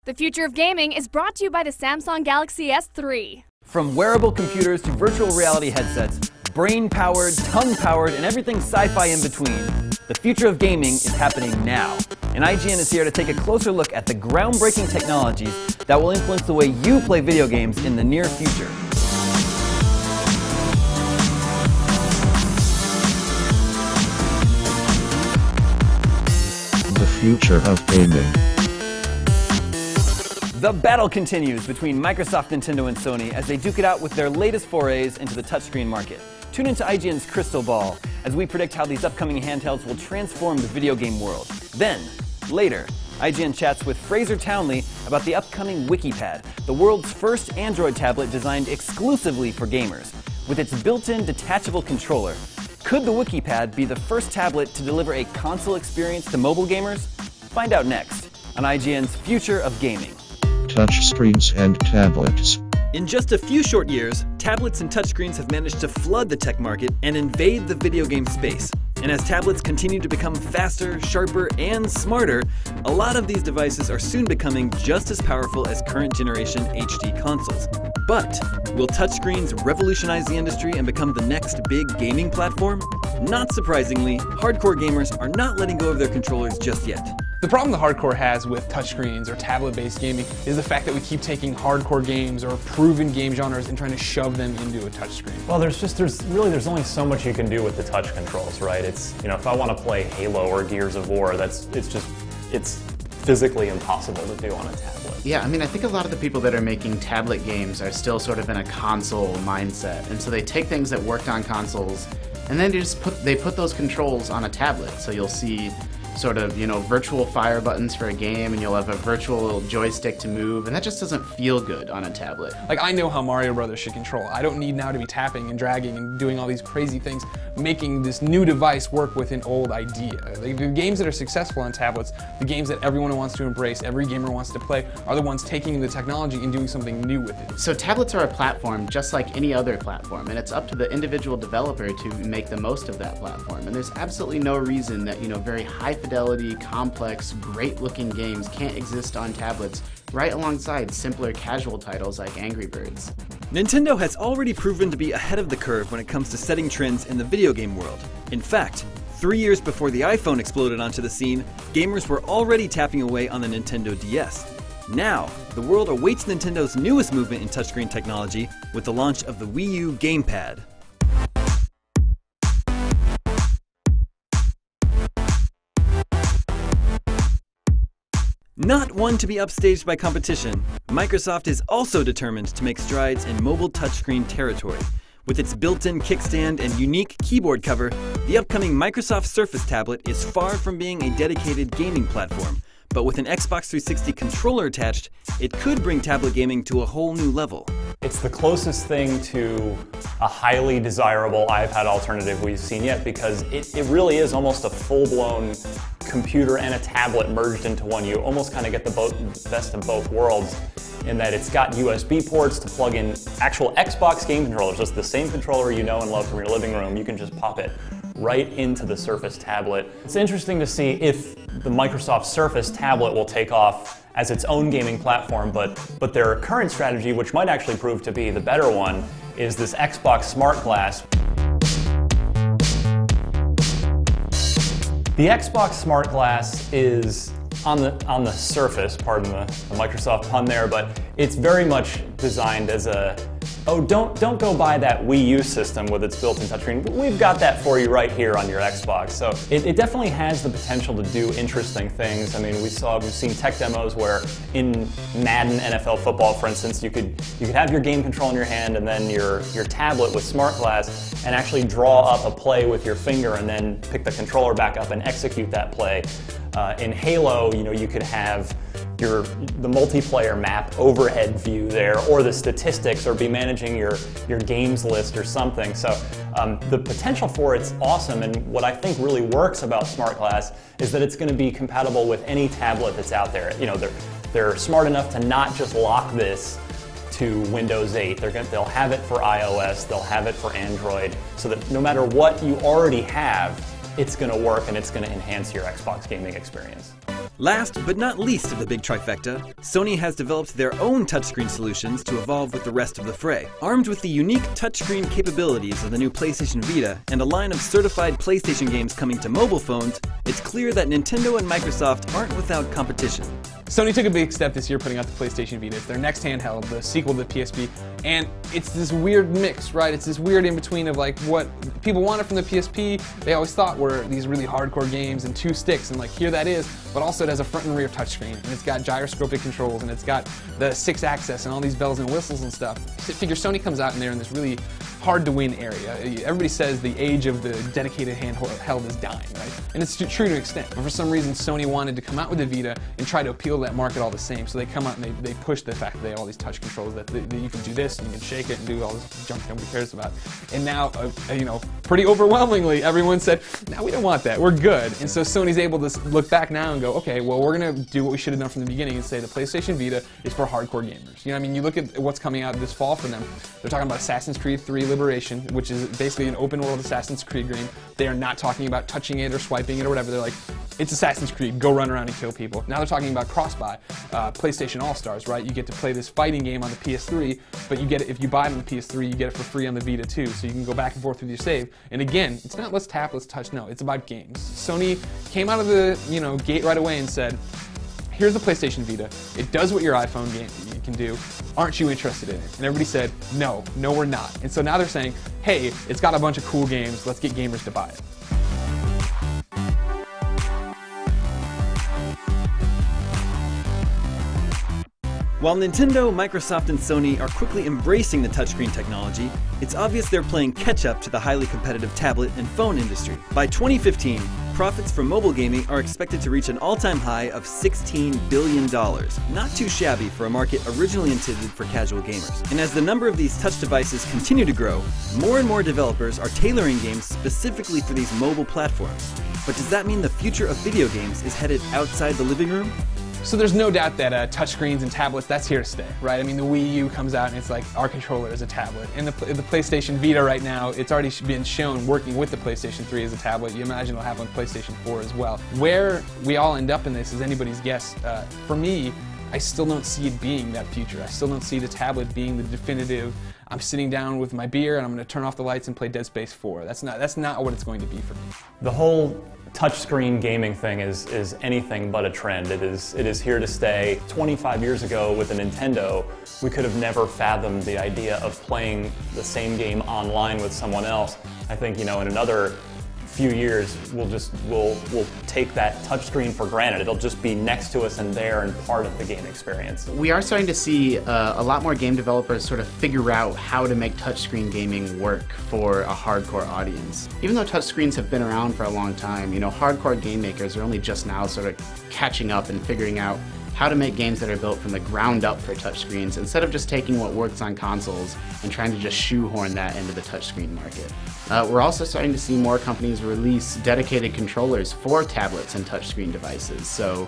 The future of gaming is brought to you by the Samsung Galaxy S3. From wearable computers to virtual reality headsets, brain-powered, tongue-powered, and everything sci-fi in between, the future of gaming is happening now. And IGN is here to take a closer look at the groundbreaking technologies that will influence the way you play video games in the near future. The future of gaming. The battle continues between Microsoft, Nintendo, and Sony as they duke it out with their latest forays into the touchscreen market. Tune into IGN's Crystal Ball as we predict how these upcoming handhelds will transform the video game world. Then, later, IGN chats with Fraser Townley about the upcoming Wikipad, the world's first Android tablet designed exclusively for gamers. With its built-in detachable controller, could the Wikipad be the first tablet to deliver a console experience to mobile gamers? Find out next on IGN's Future of Gaming. Touchscreens and tablets. In just a few short years, tablets and touchscreens have managed to flood the tech market and invade the video game space. And as tablets continue to become faster, sharper, and smarter, a lot of these devices are soon becoming just as powerful as current generation HD consoles. But will touchscreens revolutionize the industry and become the next big gaming platform? Not surprisingly, hardcore gamers are not letting go of their controllers just yet. The problem the hardcore has with touchscreens or tablet-based gaming is the fact that we keep taking hardcore games or proven game genres and trying to shove them into a touchscreen. Well, there's only so much you can do with the touch controls, right? It's, you know, if I want to play Halo or Gears of War, it's physically impossible to do on a tablet. Yeah, I mean, I think a lot of the people that are making tablet games are still sort of in a console mindset, and so they take things that worked on consoles and then they put those controls on a tablet. So you'll see sort of, you know, virtual fire buttons for a game, and you'll have a virtual joystick to move, and that just doesn't feel good on a tablet. Like, I know how Mario Brothers should control. I don't need now to be tapping and dragging and doing all these crazy things, making this new device work with an old idea. The games that are successful on tablets, the games that everyone wants to embrace, every gamer wants to play, are the ones taking the technology and doing something new with it. So tablets are a platform just like any other platform, and it's up to the individual developer to make the most of that platform. And there's absolutely no reason that, you know, very high fidelity, complex, great-looking games can't exist on tablets right alongside simpler casual titles like Angry Birds. Nintendo has already proven to be ahead of the curve when it comes to setting trends in the video game world. In fact, 3 years before the iPhone exploded onto the scene, gamers were already tapping away on the Nintendo DS. Now, the world awaits Nintendo's newest movement in touchscreen technology with the launch of the Wii U Gamepad. Not one to be upstaged by competition, Microsoft is also determined to make strides in mobile touchscreen territory. With its built-in kickstand and unique keyboard cover, the upcoming Microsoft Surface tablet is far from being a dedicated gaming platform. But with an Xbox 360 controller attached, it could bring tablet gaming to a whole new level. It's the closest thing to a highly desirable iPad alternative we've seen yet, because it really is almost a full-blown computer and a tablet merged into one. You almost kind of get the best of both worlds in that it's got USB ports to plug in actual Xbox game controllers, just the same controller you know and love from your living room. You can just pop it right into the Surface tablet. It's interesting to see if the Microsoft Surface tablet will take off as its own gaming platform, but their current strategy, which might actually prove to be the better one, is this Xbox Smartglass. The Xbox Smartglass is on the Surface, pardon the Microsoft pun there, but it's very much designed as a, oh, don't go buy that Wii U system with its built-in touchscreen. We've got that for you right here on your Xbox. So it definitely has the potential to do interesting things. I mean, we've seen tech demos where in Madden NFL football, for instance, you could have your game control in your hand and then your tablet with Smartglass and actually draw up a play with your finger and then pick the controller back up and execute that play. In Halo, you know, you could have the multiplayer map overhead view there, or the statistics, or be managing your games list or something. So the potential for it's awesome, and what I think really works about Smartglass is that it's going to be compatible with any tablet that's out there. You know, they're smart enough to not just lock this to Windows 8. They'll have it for iOS, they'll have it for Android, so that no matter what you already have, it's going to work and it's going to enhance your Xbox gaming experience. Last but not least of the big trifecta, Sony has developed their own touchscreen solutions to evolve with the rest of the fray. Armed with the unique touchscreen capabilities of the new PlayStation Vita and a line of certified PlayStation games coming to mobile phones, it's clear that Nintendo and Microsoft aren't without competition. Sony took a big step this year putting out the PlayStation Vita. It's their next handheld, the sequel to the PSP, and it's this weird mix, right? It's this weird in-between of like what people wanted from the PSP, they always thought were these really hardcore games and 2 sticks, and like here that is, but also it has a front and rear touchscreen, and it's got gyroscopic controls, and it's got the 6-axis and all these bells and whistles and stuff. So figure Sony comes out in there in this really hard-to-win area. Everybody says the age of the dedicated handheld is dying, right? And it's true to an extent, but for some reason Sony wanted to come out with the Vita and try to appeal to that market all the same. So they come out and they push the fact that they have all these touch controls, that you can do this, and you can shake it and do all this junk nobody cares about. And now, you know, pretty overwhelmingly, everyone said, no, we don't want that, we're good. And so Sony's able to look back now and go, okay, well, we're gonna do what we should have done from the beginning and say the PlayStation Vita is for hardcore gamers. You know what I mean? You look at what's coming out this fall for them, they're talking about Assassin's Creed 3 Liberation, which is basically an open world Assassin's Creed game. They are not talking about touching it or swiping it or whatever. They're like, it's Assassin's Creed, go run around and kill people. Now they're talking about cross-buy, PlayStation All-Stars, right? You get to play this fighting game on the PS3, but you get it, if you buy it on the PS3, you get it for free on the Vita too, so you can go back and forth with your save. And again, it's not let's tap, let's touch, no, it's about games. Sony came out of the gate right away and said, here's the PlayStation Vita, it does what your iPhone game can do, aren't you interested in it? And everybody said, no, we're not. And so now they're saying, hey, it's got a bunch of cool games, let's get gamers to buy it. While Nintendo, Microsoft, and Sony are quickly embracing the touchscreen technology, it's obvious they're playing catch-up to the highly competitive tablet and phone industry. By 2015, profits from mobile gaming are expected to reach an all-time high of $16 billion. Not too shabby for a market originally intended for casual gamers. And as the number of these touch devices continue to grow, more and more developers are tailoring games specifically for these mobile platforms. But does that mean the future of video games is headed outside the living room? So there's no doubt that touchscreens and tablets, that's here to stay, right? I mean, the Wii U comes out and it's like our controller is a tablet. And the PlayStation Vita right now, it's already been shown working with the PlayStation 3 as a tablet. You imagine it'll have on PlayStation 4 as well. Where we all end up in this is anybody's guess. For me, I still don't see it being that future. I still don't see the tablet being the definitive, I'm sitting down with my beer and I'm going to turn off the lights and play Dead Space 4. That's not what it's going to be for me. The whole touchscreen gaming thing is anything but a trend. It is here to stay. 25 years ago with a Nintendo, we could have never fathomed the idea of playing the same game online with someone else. I think, in another few years, we'll take that touchscreen for granted. It'll just be next to us and there and part of the game experience. We are starting to see a lot more game developers sort of figure out how to make touchscreen gaming work for a hardcore audience. Even though touchscreens have been around for a long time, hardcore game makers are only just now sort of catching up and figuring out how to make games that are built from the ground up for touchscreens instead of just taking what works on consoles and trying to just shoehorn that into the touchscreen market. We're also starting to see more companies release dedicated controllers for tablets and touchscreen devices. So,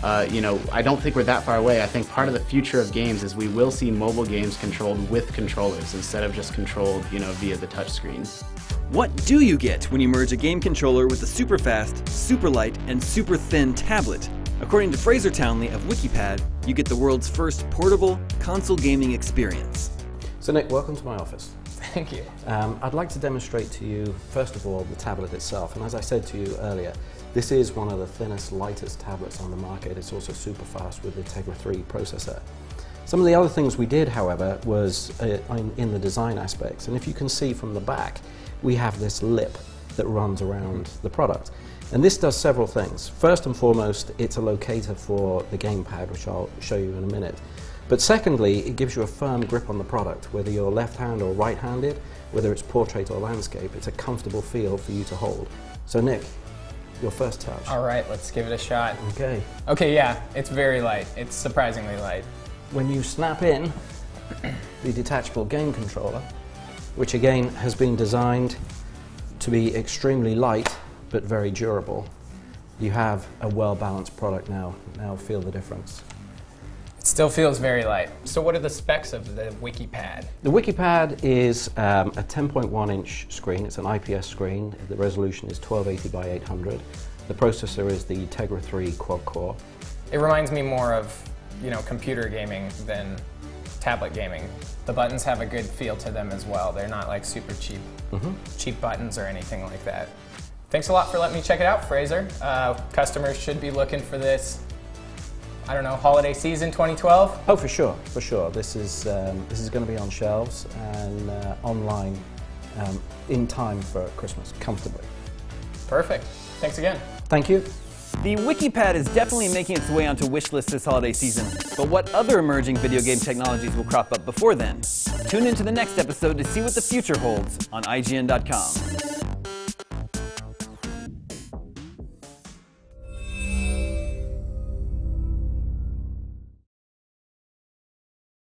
I don't think we're that far away. I think part of the future of games is we will see mobile games controlled with controllers instead of just controlled, via the touchscreen. What do you get when you merge a game controller with a super fast, super light, and super thin tablet? According to Fraser Townley of Wikipad, you get the world's first portable console gaming experience. So Nick, welcome to my office. Thank you. I'd like to demonstrate to you, first of all, the tablet itself. And as I said to you earlier, this is one of the thinnest, lightest tablets on the market. It's also super fast with the Tegra 3 processor. Some of the other things we did, however, was in the design aspects. And if you can see from the back, we have this lip that runs around the product. And this does several things. First and foremost, it's a locator for the gamepad, which I'll show you in a minute. But secondly, it gives you a firm grip on the product, whether you're left-hand or right-handed, whether it's portrait or landscape, it's a comfortable feel for you to hold. So Nick, your first touch. All right, let's give it a shot. Okay. Okay, yeah, it's very light. It's surprisingly light. When you snap in the detachable game controller, which again has been designed to be extremely light, but very durable, you have a well-balanced product now. Now feel the difference. It still feels very light. So what are the specs of the Wikipad? The Wikipad is a 10.1 inch screen. It's an IPS screen. The resolution is 1280 by 800. The processor is the Tegra 3 quad-core. It reminds me more of, computer gaming than tablet gaming. The buttons have a good feel to them as well. They're not like super cheap buttons or anything like that. Thanks a lot for letting me check it out, Fraser. Customers should be looking for this, I don't know, holiday season 2012? Oh, for sure, for sure. This is going to be on shelves and online in time for Christmas, comfortably. Perfect. Thanks again. Thank you. The Wikipad is definitely making its way onto wish lists this holiday season, but what other emerging video game technologies will crop up before then? Tune in to the next episode to see what the future holds on IGN.com.